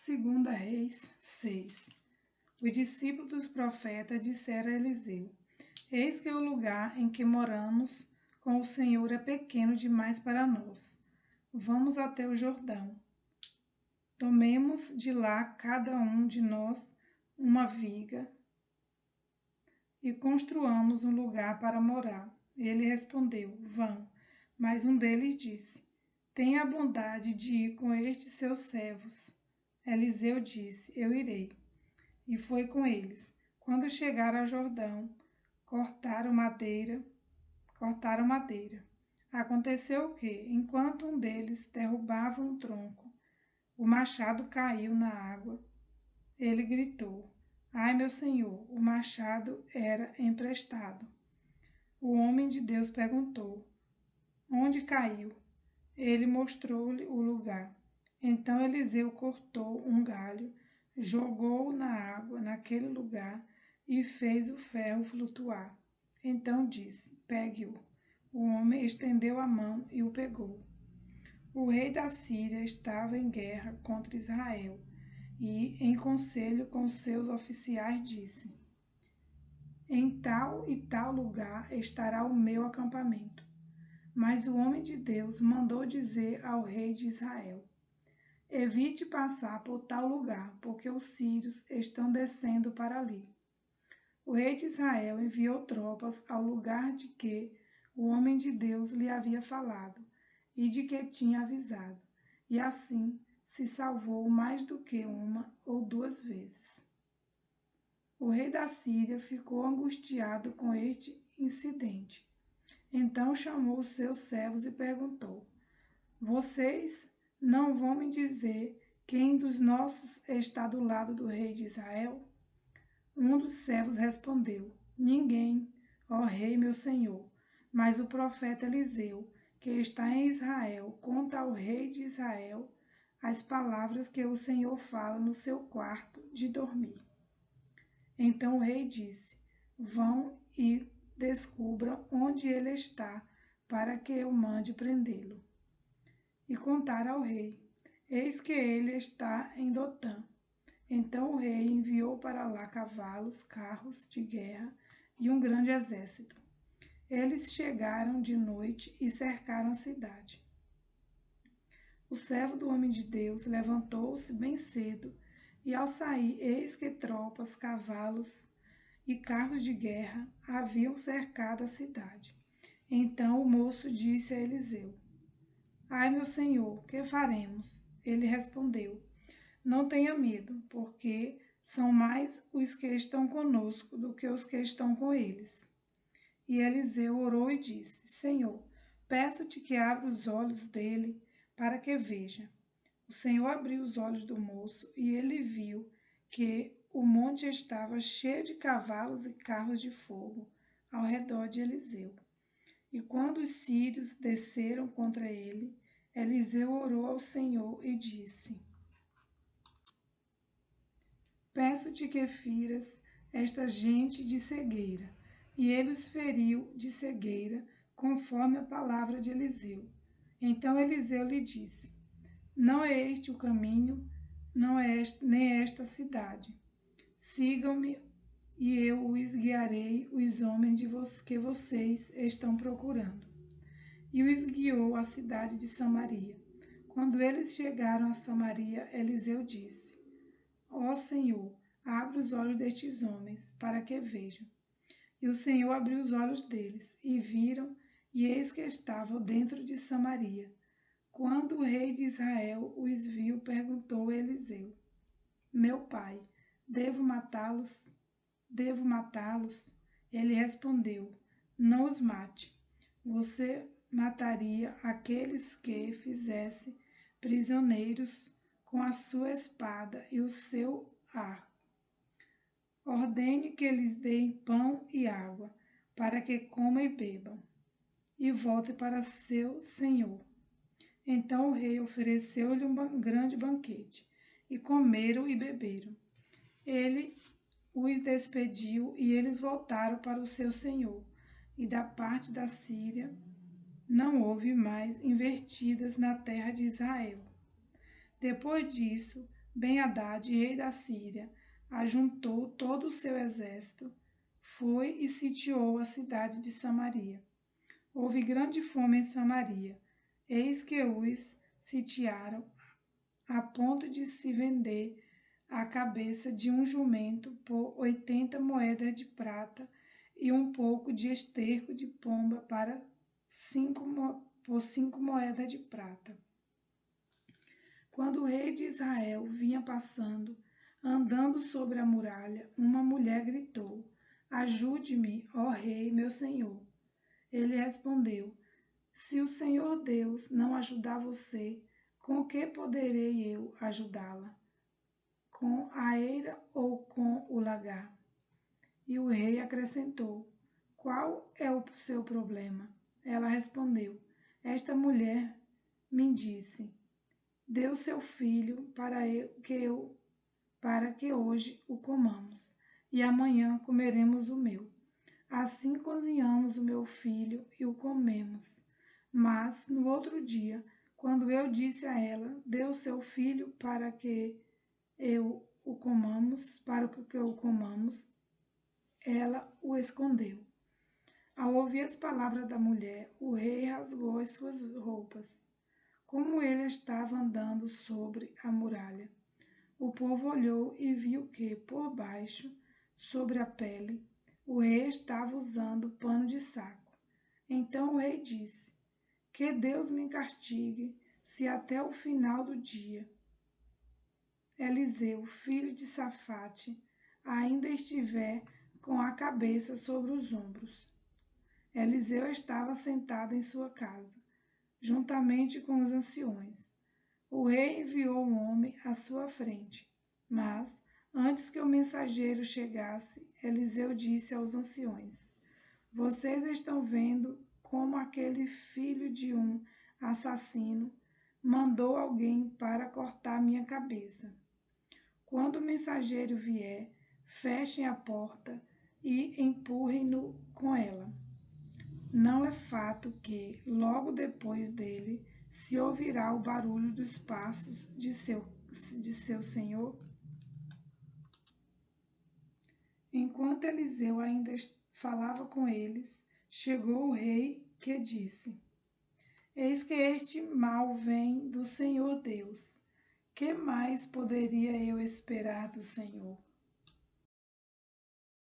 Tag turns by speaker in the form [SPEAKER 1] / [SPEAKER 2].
[SPEAKER 1] Segunda Reis 6. Os discípulos dos profetas disseram a Eliseu: Eis que o lugar em que moramos com o Senhor é pequeno demais para nós. Vamos até o Jordão. Tomemos de lá cada um de nós uma viga e construamos um lugar para morar. Ele respondeu: Vão. Mas um deles disse: Tenha a bondade de ir com estes seus servos. Eliseu disse: Eu irei. E foi com eles. Quando chegaram ao Jordão, cortaram madeira. Aconteceu que, enquanto um deles derrubava um tronco, o machado caiu na água. Ele gritou: Ai, meu senhor, o machado era emprestado. O homem de Deus perguntou: Onde caiu? Ele mostrou-lhe o lugar. Então Eliseu cortou um galho, jogou-o na água naquele lugar e fez o ferro flutuar. Então disse: Pegue-o. O homem estendeu a mão e o pegou. O rei da Síria estava em guerra contra Israel e, em conselho com seus oficiais, disse: Em tal e tal lugar estará o meu acampamento. Mas o homem de Deus mandou dizer ao rei de Israel: Evite passar por tal lugar, porque os sírios estão descendo para ali. O rei de Israel enviou tropas ao lugar de que o homem de Deus lhe havia falado e de que tinha avisado, e assim se salvou mais do que uma ou duas vezes. O rei da Síria ficou angustiado com este incidente. Então chamou os seus servos e perguntou: Vocês não vão me dizer quem dos nossos está do lado do rei de Israel? Um dos servos respondeu: Ninguém, ó rei meu senhor, mas o profeta Eliseu, que está em Israel, conta ao rei de Israel as palavras que o Senhor fala no seu quarto de dormir. Então o rei disse: Vão e descubram onde ele está, para que eu mande prendê-lo. E contaram ao rei: Eis que ele está em Dotã. Então o rei enviou para lá cavalos, carros de guerra e um grande exército. Eles chegaram de noite e cercaram a cidade. O servo do homem de Deus levantou-se bem cedo, e ao sair, eis que tropas, cavalos e carros de guerra haviam cercado a cidade. Então o moço disse a Eliseu: Ai, meu senhor, que faremos? Ele respondeu: Não tenha medo, porque são mais os que estão conosco do que os que estão com eles. E Eliseu orou e disse: Senhor, peço-te que abra os olhos dele para que veja. O Senhor abriu os olhos do moço e ele viu que o monte estava cheio de cavalos e carros de fogo ao redor de Eliseu. E quando os sírios desceram contra ele, Eliseu orou ao Senhor e disse: Peço-te que firas esta gente de cegueira. E ele os feriu de cegueira, conforme a palavra de Eliseu. Então Eliseu lhe disse: Não é este o caminho, não é nem esta cidade. Sigam-me e eu os guiarei, os homens que vocês estão procurando. E os guiou à cidade de Samaria. Quando eles chegaram a Samaria, Eliseu disse: Ó Senhor, abre os olhos destes homens, para que vejam. E o Senhor abriu os olhos deles, e viram, e eis que estavam dentro de Samaria. Quando o rei de Israel os viu, perguntou a Eliseu: Meu pai, devo matá-los? Devo matá-los? Ele respondeu: Não os mate. Você mataria aqueles que fizesse prisioneiros com a sua espada e o seu arco. Ordene que lhes deem pão e água, para que comam e bebam, e voltem para seu senhor. Então o rei ofereceu-lhe um grande banquete, e comeram e beberam. Ele os despediu e eles voltaram para o seu senhor. E da parte da Síria não houve mais invertidas na terra de Israel. Depois disso, Ben-Hadad, rei da Síria, ajuntou todo o seu exército, foi e sitiou a cidade de Samaria. Houve grande fome em Samaria. Eis que os sitiaram a ponto de se vender a cabeça de um jumento por 80 moedas de prata e um pouco de esterco de pomba por 5 moedas de prata. Quando o rei de Israel vinha passando, andando sobre a muralha, uma mulher gritou: Ajude-me, ó rei, meu senhor. Ele respondeu: Se o Senhor Deus não ajudar você, com que poderei eu ajudá-la? Com a eira ou com o lagar? E o rei acrescentou: Qual é o seu problema? Ela respondeu: Esta mulher me disse: Dê o seu filho para que hoje o comamos, e amanhã comeremos o meu. Assim cozinhamos o meu filho e o comemos. Mas no outro dia, quando eu disse a ela: Dê o seu filho para que eu o comamos, ela o escondeu. Ao ouvir as palavras da mulher, o rei rasgou as suas roupas, como ele estava andando sobre a muralha. O povo olhou e viu que, por baixo, sobre a pele, o rei estava usando pano de saco. Então o rei disse: Que Deus me castigue, se até o final do dia Eliseu, filho de Safate, ainda estiver com a cabeça sobre os ombros. Eliseu estava sentado em sua casa, juntamente com os anciões. O rei enviou um homem à sua frente, mas, antes que o mensageiro chegasse, Eliseu disse aos anciões: Vocês estão vendo como aquele filho de um assassino mandou alguém para cortar minha cabeça. Quando o mensageiro vier, fechem a porta e empurrem-no com ela. Não é fato que, logo depois dele, se ouvirá o barulho dos passos de seu senhor? Enquanto Eliseu ainda falava com eles, chegou o rei, que disse: Eis que este mal vem do Senhor Deus. Que mais poderia eu esperar do Senhor?